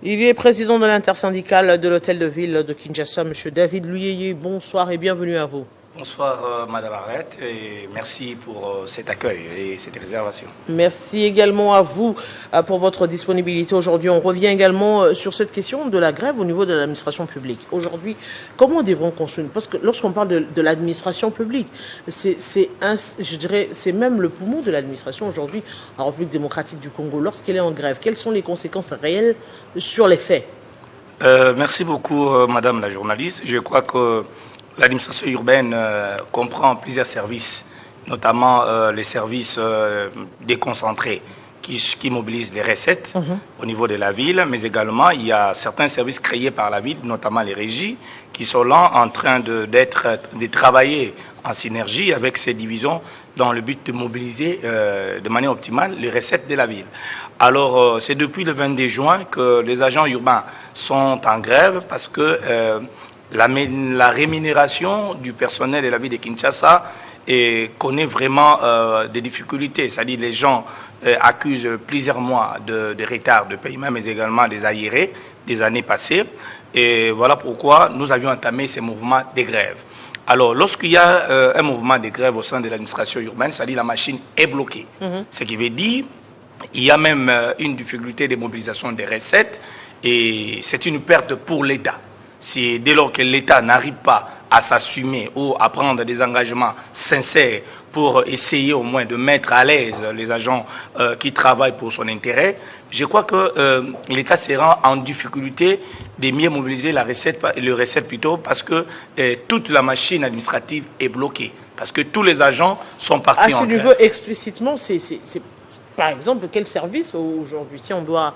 Il est président de l'intersyndicale de l'hôtel de ville de Kinshasa, M. David Luyeye. Bonsoir et bienvenue à vous. Bonsoir Madame Arlette et merci pour cet accueil et cette réservation. Merci également à vous pour votre disponibilité. Aujourd'hui, on revient également sur cette question de la grève au niveau de l'administration publique. Aujourd'hui, comment devront construire? Parce que lorsqu'on parle de l'administration publique, je dirais, c'est même le poumon de l'administration aujourd'hui en République démocratique du Congo. Lorsqu'elle est en grève, quelles sont les conséquences réelles sur les faits? Merci beaucoup Madame la journaliste. Je crois que l'administration urbaine comprend plusieurs services, notamment les services déconcentrés qui mobilisent les recettes au niveau de la ville, mais également il y a certains services créés par la ville, notamment les régies, qui sont là en train de travailler en synergie avec ces divisions dans le but de mobiliser de manière optimale les recettes de la ville. Alors, c'est depuis le 22 juin que les agents urbains sont en grève parce que la rémunération du personnel de la ville de Kinshasa connaît vraiment des difficultés. C'est-à-dire les gens accusent plusieurs mois de retard de paiement, mais également des arriérés des années passées. Et voilà pourquoi nous avions entamé ces mouvements de grève. Alors, lorsqu'il y a un mouvement de grève au sein de l'administration urbaine, c'est-à-dire la machine est bloquée. Ce qui veut dire qu'il y a même une difficulté de mobilisation des recettes et c'est une perte pour l'État. C'est dès lors que l'État n'arrive pas à s'assumer ou à prendre des engagements sincères pour essayer au moins de mettre à l'aise les agents qui travaillent pour son intérêt, je crois que l'État sera en difficulté de mieux mobiliser le recette plutôt parce que toute la machine administrative est bloquée. Parce que tous les agents sont partis en grève. À ce niveau, explicitement, c'est par exemple quel service aujourd'hui? Si on doit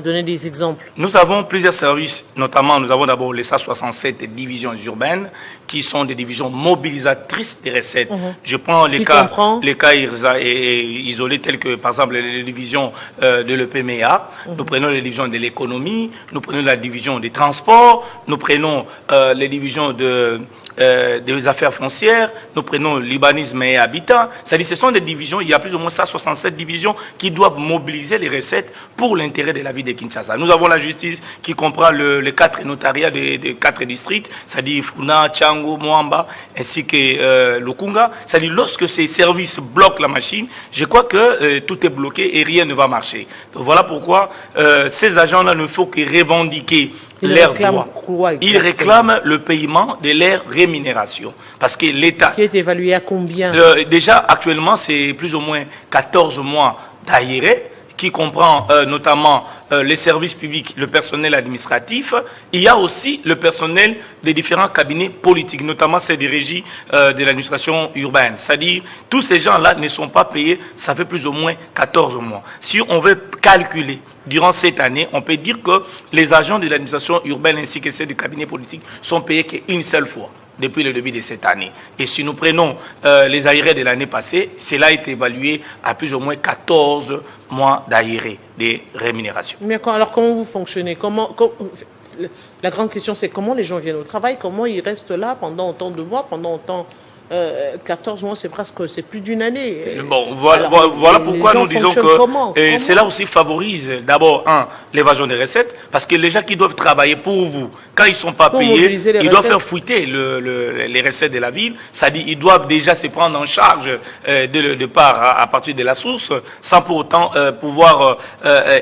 donner des exemples. Nous avons plusieurs services, notamment nous avons d'abord les SA67 divisions urbaines qui sont des divisions mobilisatrices des recettes. Je prends les cas isolés tels que par exemple les divisions de l'EPMEA, nous prenons les divisions de l'économie, nous prenons la division des transports, nous prenons les divisions des affaires foncières, nous prenons l'urbanisme et habitat. C'est-à-dire ce sont des divisions, il y a plus ou moins 67 divisions qui doivent mobiliser les recettes pour l'intérêt de la ville de Kinshasa. Nous avons la justice qui comprend les 4 notariats des 4 districts, c'est-à-dire Funa, Tchango, Moamba, ainsi que Lukunga. C'est-à-dire lorsque ces services bloquent la machine, je crois que tout est bloqué et rien ne va marcher. Donc voilà pourquoi ces agents-là ne font que revendiquer leurs droits. Ils réclament le paiement de leur rémunération. Parce que l'État... Qui est évalué à combien? Déjà, actuellement, c'est plus ou moins 14 mois d'arriérés, qui comprend notamment les services publics, le personnel administratif. Il y a aussi le personnel des différents cabinets politiques, notamment ceux des régies de l'administration urbaine. C'est-à-dire, tous ces gens-là ne sont pas payés, ça fait plus ou moins 14 mois. Si on veut calculer, durant cette année, on peut dire que les agents de l'administration urbaine ainsi que ceux du cabinet politique sont payés qu'une seule fois depuis le début de cette année. Et si nous prenons les arriérés de l'année passée, cela est évalué à plus ou moins 14 mois d'arriérés de rémunération. Mais alors comment vous fonctionnez? La grande question c'est comment les gens viennent au travail, comment ils restent là pendant autant de mois, pendant autant... 14 mois, c'est plus d'une année. Bon, voilà pourquoi nous disons que cela aussi favorise d'abord, l'évasion des recettes, parce que les gens qui doivent travailler pour vous, quand ils ne sont pas payés, ils doivent faire fuiter les recettes de la ville, c'est-à-dire ils doivent déjà se prendre en charge dès le départ à partir de la source, sans pour autant pouvoir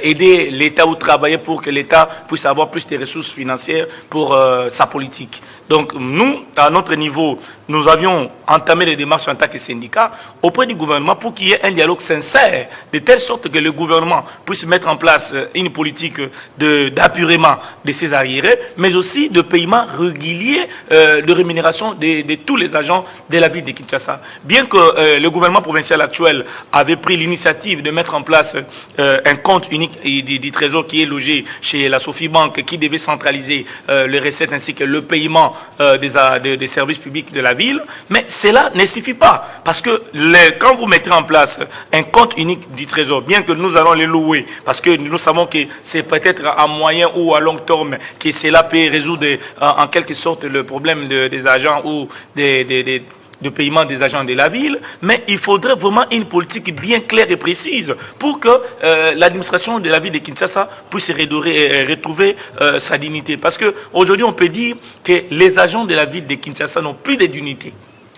aider l'État ou travailler pour que l'État puisse avoir plus de ressources financières pour sa politique. Donc nous, à notre niveau, nous avions entamé les démarches en tant que syndicat auprès du gouvernement pour qu'il y ait un dialogue sincère, de telle sorte que le gouvernement puisse mettre en place une politique d'apurement de ces arriérés, mais aussi de paiement régulier de rémunération de tous les agents de la ville de Kinshasa. Bien que le gouvernement provincial actuel avait pris l'initiative de mettre en place un compte unique du trésor qui est logé chez la Sophie Bank, qui devait centraliser les recettes ainsi que le paiement des services publics de la ville, mais cela ne suffit pas, parce que quand vous mettez en place un compte unique du trésor, bien que nous allons les louer, parce que nous savons que c'est peut-être à moyen ou à long terme que cela peut résoudre en quelque sorte le problème des agents ou des de paiement des agents de la ville, mais il faudrait vraiment une politique bien claire et précise pour que l'administration de la ville de Kinshasa puisse retrouver sa dignité. Parce qu'aujourd'hui, on peut dire que les agents de la ville de Kinshasa n'ont plus de dignité.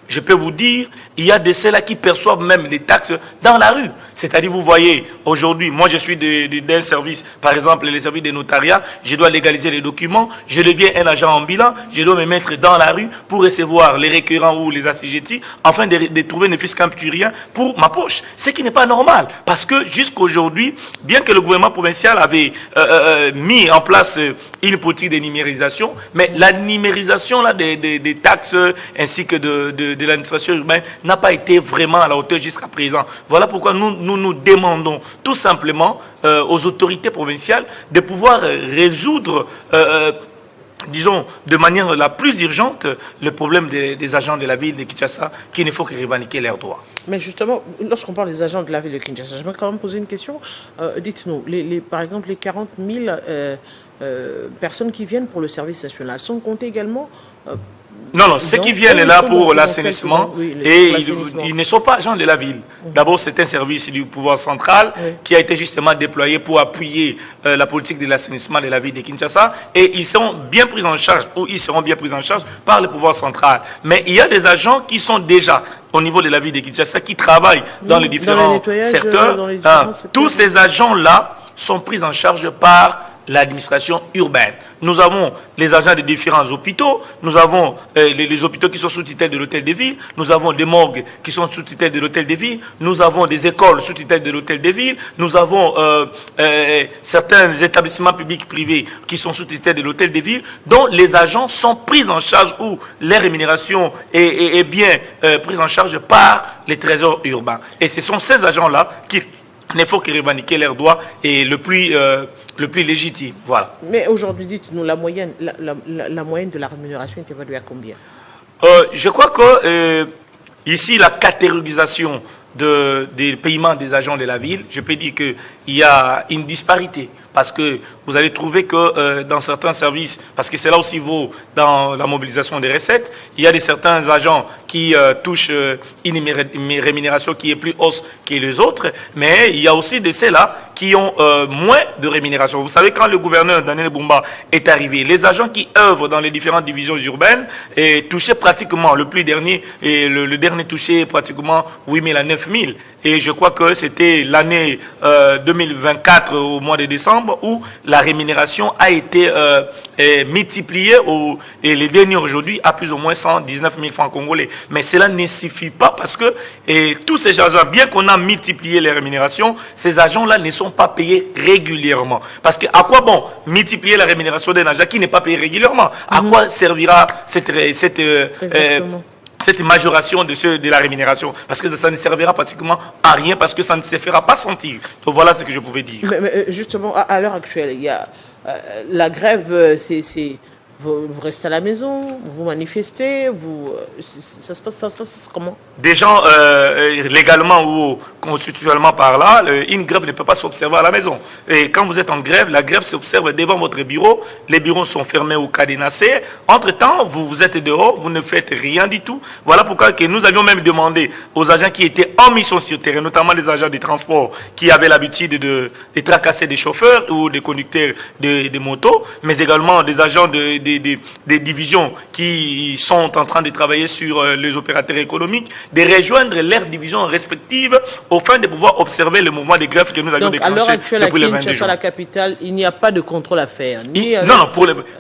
Je peux vous dire, il y a de ceux-là qui perçoivent même les taxes dans la rue. C'est-à-dire, vous voyez, aujourd'hui, moi je suis d'un service, par exemple, les services de notariat, je dois légaliser les documents, je deviens un agent ambulant, je dois me mettre dans la rue pour recevoir les récurrents ou les assujettis, afin de trouver ne fût-ce qu'un petit rien pour ma poche. Ce qui n'est pas normal, parce que jusqu'aujourd'hui, bien que le gouvernement provincial avait mis en place une politique de numérisation, mais la numérisation là, des taxes ainsi que de l'administration urbaine n'a pas été vraiment à la hauteur jusqu'à présent. Voilà pourquoi nous demandons tout simplement aux autorités provinciales de pouvoir résoudre, disons, de manière la plus urgente, le problème des agents de la ville de Kinshasa qui ne faut que revendiquer leurs droits. Mais justement, lorsqu'on parle des agents de la ville de Kinshasa, je vais quand même poser une question. Dites-nous, par exemple, les 40 000 personnes qui viennent pour le service national sont comptées également non, ceux qui viennent là pour l'assainissement, et ils ne sont pas agents de la ville. D'abord, c'est un service du pouvoir central qui a été justement déployé pour appuyer la politique de l'assainissement de la ville de Kinshasa, et ils sont bien pris en charge, ou ils seront bien pris en charge par le pouvoir central. Mais il y a des agents qui sont déjà au niveau de la ville de Kinshasa, qui travaillent dans les différents secteurs. Tous ces agents-là sont pris en charge par l'administration urbaine. Nous avons les agents des différents hôpitaux, nous avons les hôpitaux qui sont sous tutelle de l'hôtel de ville, nous avons des morgues qui sont sous tutelle de l'hôtel de ville, nous avons des écoles sous tutelle de l'hôtel de ville, nous avons certains établissements publics privés qui sont sous tutelle de l'hôtel de ville, dont les agents sont pris en charge, où les rémunérations est bien prise en charge par les trésors urbains. Et ce sont ces agents-là qui ne faut que revendiquer leurs droits et le plus légitime. Voilà. Mais aujourd'hui, dites-nous, la moyenne de la rémunération est évaluée à combien? Je crois que ici, la catégorisation des paiements des agents de la ville, je peux dire qu'il y a une disparité. Parce que vous allez trouver que dans certains services, parce que cela aussi vaut dans la mobilisation des recettes, il y a certains agents qui touchent une rémunération qui est plus hausse que les autres, mais il y a aussi de ceux-là qui ont moins de rémunération. Vous savez, quand le gouverneur Daniel Bumba est arrivé, les agents qui œuvrent dans les différentes divisions urbaines touchaient pratiquement, le dernier touchait pratiquement 8 000 à 9 000. Et je crois que c'était l'année 2024 au mois de décembre où la rémunération a été multipliée et les derniers aujourd'hui à plus ou moins 119 000 francs congolais. Mais cela ne suffit pas parce que tous ces agents, bien qu'on a multiplié les rémunérations, ces agents-là ne sont pas payés régulièrement. Parce que à quoi bon multiplier la rémunération d'un agent qui n'est pas payé régulièrement? À quoi servira cette majoration de la rémunération? Parce que ça ne servira pratiquement à rien, parce que ça ne se fera pas sentir. Donc voilà ce que je pouvais dire. Mais justement, à l'heure actuelle, il y a la grève, vous restez à la maison, vous manifestez, ça se passe comment? Des gens, légalement ou constitutionnellement par là, une grève ne peut pas s'observer à la maison. Et quand vous êtes en grève, la grève s'observe devant votre bureau. Les bureaux sont fermés ou cadenassés. Entre-temps, vous êtes dehors, vous ne faites rien du tout. Voilà pourquoi que nous avions même demandé aux agents qui étaient en mission sur terrain, notamment les agents des transports qui avaient l'habitude de tracasser des chauffeurs ou des conducteurs de motos, mais également des agents des divisions qui sont en train de travailler sur les opérateurs économiques, de rejoindre leurs divisions respectives afin de pouvoir observer le mouvement de grève que nous avions déclenché. Donc, à l'heure actuelle, depuis à Kinshasa, la capitale, il n'y a pas de contrôle à faire. Non,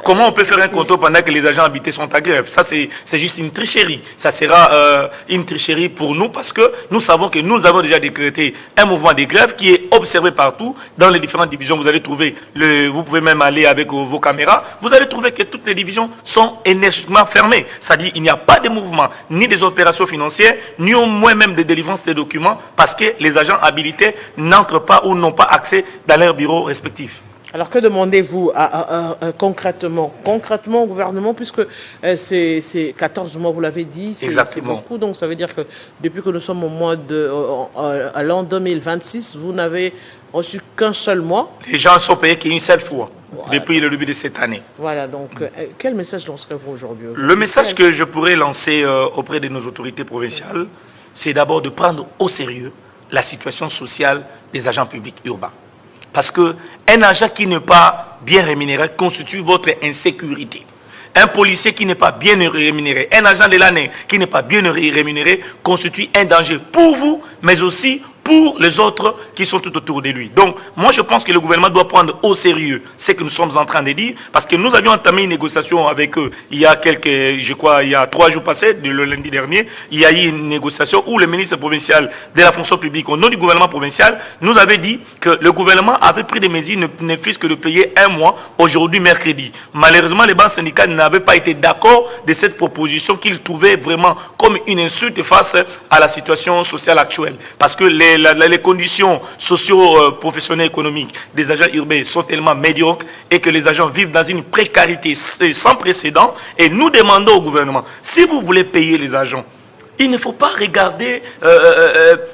comment on peut faire un contrôle pendant que les agents habités sont à grève? Ça, c'est juste une tricherie. Ça sera une tricherie pour nous parce que nous savons que nous avons déjà décrété un mouvement de grève qui est observé partout dans les différentes divisions. Vous allez trouver, vous pouvez même aller avec vos caméras, vous allez trouver que toutes les divisions sont énergiquement fermées. C'est-à-dire qu'il n'y a pas de mouvement, ni des opérations financières, ni au moins même de délivrance des documents, parce que les agents habilités n'entrent pas ou n'ont pas accès dans leurs bureaux respectifs. Alors que demandez-vous concrètement au gouvernement, puisque c'est 14 mois, vous l'avez dit, c'est beaucoup, donc ça veut dire que depuis que nous sommes au mois à l'an 2026, vous n'avez reçu qu'un seul mois. Les gens sont payés qu'une seule fois, voilà, depuis le début de cette année. Voilà, donc quel message lancerez-vous aujourd'hui? Le message que je pourrais lancer auprès de nos autorités provinciales, c'est d'abord de prendre au sérieux la situation sociale des agents publics urbains. Parce qu'un agent qui n'est pas bien rémunéré constitue votre insécurité. Un policier qui n'est pas bien rémunéré, un agent de l'année qui n'est pas bien rémunéré constitue un danger pour vous, mais aussi pour les autres qui sont tout autour de lui. Donc, moi, je pense que le gouvernement doit prendre au sérieux ce que nous sommes en train de dire, parce que nous avions entamé une négociation avec eux il y a il y a 3 jours passés, le lundi dernier, il y a eu une négociation où le ministre provincial de la fonction publique, au nom du gouvernement provincial, nous avait dit que le gouvernement avait pris des mesures, ne fût-ce que de payer 1 mois, aujourd'hui, mercredi. Malheureusement, les banques syndicales n'avaient pas été d'accord de cette proposition qu'ils trouvaient vraiment comme une insulte face à la situation sociale actuelle. Parce que les conditions socio-professionnelles économiques des agents urbains sont tellement médiocres et que les agents vivent dans une précarité sans précédent. Et nous demandons au gouvernement, si vous voulez payer les agents, il ne faut pas regarder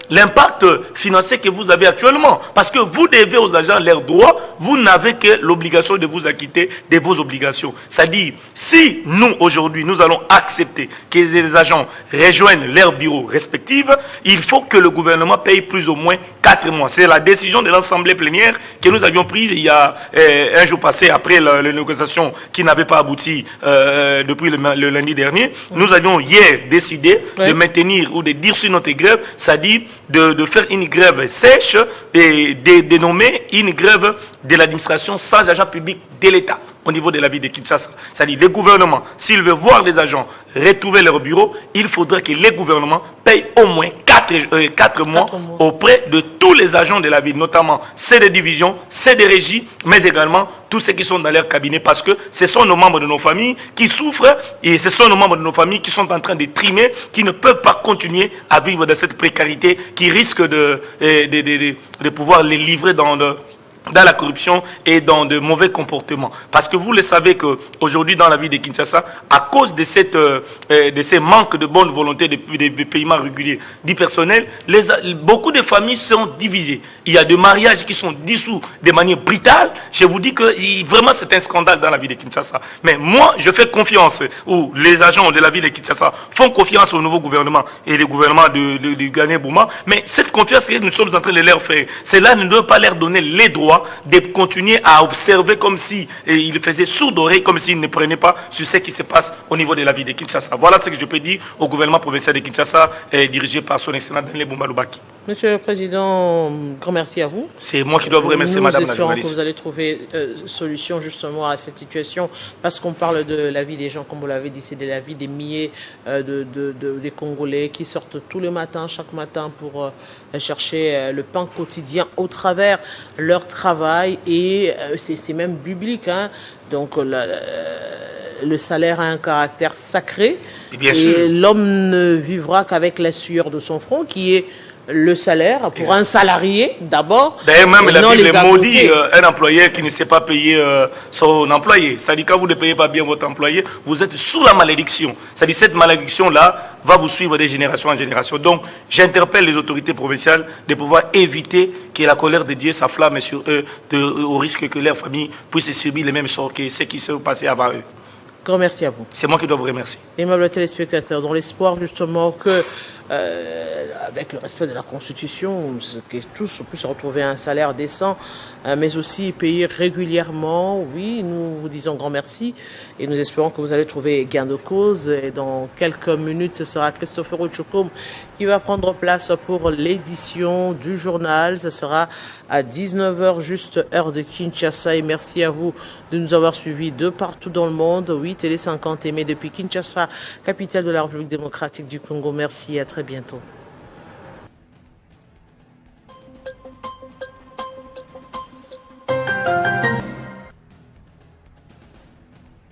l'impact financier que vous avez actuellement. Parce que vous devez aux agents leurs droits, vous n'avez que l'obligation de vous acquitter de vos obligations. C'est-à-dire, si nous, aujourd'hui, nous allons accepter que les agents rejoignent leurs bureaux respectifs, il faut que le gouvernement paye plus ou moins 4 mois. C'est la décision de l'Assemblée plénière que nous avions prise il y a un jour passé, après la négociation qui n'avait pas abouti depuis le lundi dernier. Nous avions hier décidé de maintenir ou de dire sur notre grève, c'est-à-dire de faire une grève sèche et de dénommer une grève de l'administration sans agent public de l'État au niveau de la ville de Kinshasa. C'est-à-dire le gouvernement, s'il veut voir les agents retrouver leur bureau, il faudrait que les gouvernements payent au moins 4 mois auprès de tous les agents de la ville, notamment ceux des divisions, ceux des régies, mais également tous ceux qui sont dans leur cabinet, parce que ce sont nos membres de nos familles qui souffrent et ce sont nos membres de nos familles qui sont en train de trimer, qui ne peuvent pas continuer à vivre dans cette précarité, qui risque de pouvoir les livrer dans la corruption et dans de mauvais comportements. Parce que vous le savez qu'aujourd'hui dans la ville de Kinshasa, à cause de ces manques de bonne volonté de paiement régulier du personnel, beaucoup de familles sont divisées. Il y a des mariages qui sont dissous de manière brutale. Je vous dis que vraiment c'est un scandale dans la ville de Kinshasa. Mais moi, je fais confiance, ou les agents de la ville de Kinshasa font confiance au nouveau gouvernement et le gouvernement de Ghané Bouma. Mais cette confiance que nous sommes en train de leur faire, cela ne doit pas leur donner les droits de continuer à observer comme si il faisait sourd d'oreille, comme s'il ne prenait pas sur ce qui se passe au niveau de la ville de Kinshasa. Voilà ce que je peux dire au gouvernement provincial de Kinshasa, dirigé par son excellent Daniel Boumba Lubaki. Monsieur le Président, grand merci à vous. C'est moi qui dois vous remercier, Madame la journaliste. Nous espérons que vous allez trouver solution justement à cette situation, parce qu'on parle de la vie des gens, comme vous l'avez dit, c'est de la vie des milliers des Congolais qui sortent tous les matins, chaque matin, pour chercher le pain quotidien au travers leur travail, et c'est même biblique, hein. Donc le salaire a un caractère sacré, et l'homme ne vivra qu'avec la sueur de son front, qui est le salaire pour un salarié d'abord. D'ailleurs, même la Bible maudit un employé qui ne sait pas payer son employé. C'est-à-dire, quand vous ne payez pas bien votre employé, vous êtes sous la malédiction. C'est-à-dire, cette malédiction-là va vous suivre de génération en génération. Donc, j'interpelle les autorités provinciales de pouvoir éviter que la colère de Dieu s'afflamme sur eux, au risque que leur famille puisse subir les mêmes sorts que ceux qui sont passés avant eux. Grand merci à vous. C'est moi qui dois vous remercier. Aimables téléspectateurs, dans l'espoir justement que, avec le respect de la Constitution, que tous puissent retrouver un salaire décent, mais aussi payer régulièrement, oui, nous vous disons grand merci et nous espérons que vous allez trouver gain de cause. Et dans quelques minutes, ce sera Christopher Ochokom qui va prendre place pour l'édition du journal. Ce sera à 19h, juste heure de Kinshasa. Et merci à vous de nous avoir suivis de partout dans le monde. Oui, Télé 50 aimé depuis Kinshasa, capitale de la République démocratique du Congo. Merci et à très bientôt.